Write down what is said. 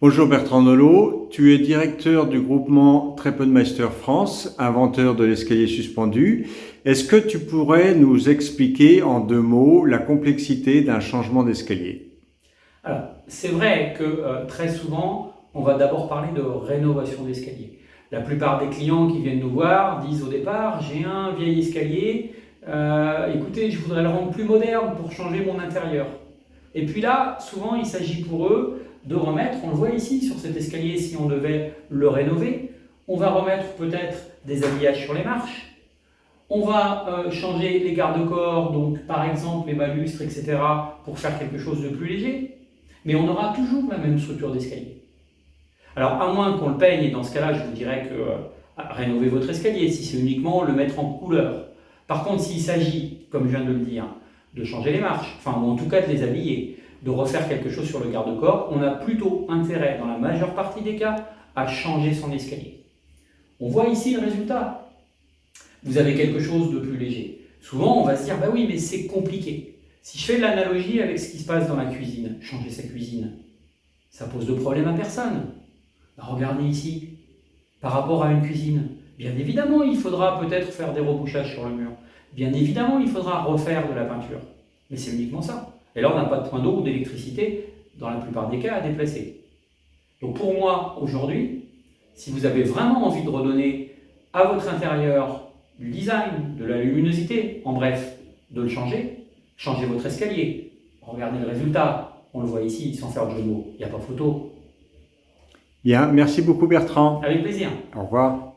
Bonjour Bertrand Nolot, tu es directeur du groupement Treppenmeister France, inventeur de l'escalier suspendu. Est-ce que tu pourrais nous expliquer en 2 mots la complexité d'un changement d'escalier? Alors, c'est vrai que très souvent, on va d'abord parler de rénovation d'escalier. La plupart des clients qui viennent nous voir disent au départ, j'ai un vieil escalier, écoutez, je voudrais le rendre plus moderne pour changer mon intérieur. Et puis là, souvent, il s'agit pour eux de remettre, on le voit ici sur cet escalier, si on devait le rénover, on va remettre peut-être des habillages sur les marches, on va changer les garde-corps, donc par exemple les balustres, etc., pour faire quelque chose de plus léger, mais on aura toujours la même structure d'escalier. Alors, à moins qu'on le peigne, et dans ce cas-là, je vous dirais que rénover votre escalier, si c'est uniquement le mettre en couleur. Par contre, s'il s'agit, comme je viens de le dire, de changer les marches, enfin, ou en tout cas de les habiller, de refaire quelque chose sur le garde-corps, on a plutôt intérêt, dans la majeure partie des cas, à changer son escalier. On voit ici le résultat. Vous avez quelque chose de plus léger. Souvent, on va se dire, bah oui, mais c'est compliqué. Si je fais de l'analogie avec ce qui se passe dans la cuisine, changer sa cuisine, ça pose de problème à personne. Regardez ici, par rapport à une cuisine, bien évidemment, il faudra peut-être faire des rebouchages sur le mur. Bien évidemment, il faudra refaire de la peinture. Mais c'est uniquement ça. Et là, on n'a pas de point d'eau ou d'électricité, dans la plupart des cas, à déplacer. Donc pour moi, aujourd'hui, si vous avez vraiment envie de redonner à votre intérieur du design, de la luminosité, en bref, de le changer, changez votre escalier. Regardez le résultat. On le voit ici, sans faire de jeu de mots. Il n'y a pas photo. Bien, merci beaucoup Bertrand. Avec plaisir. Au revoir.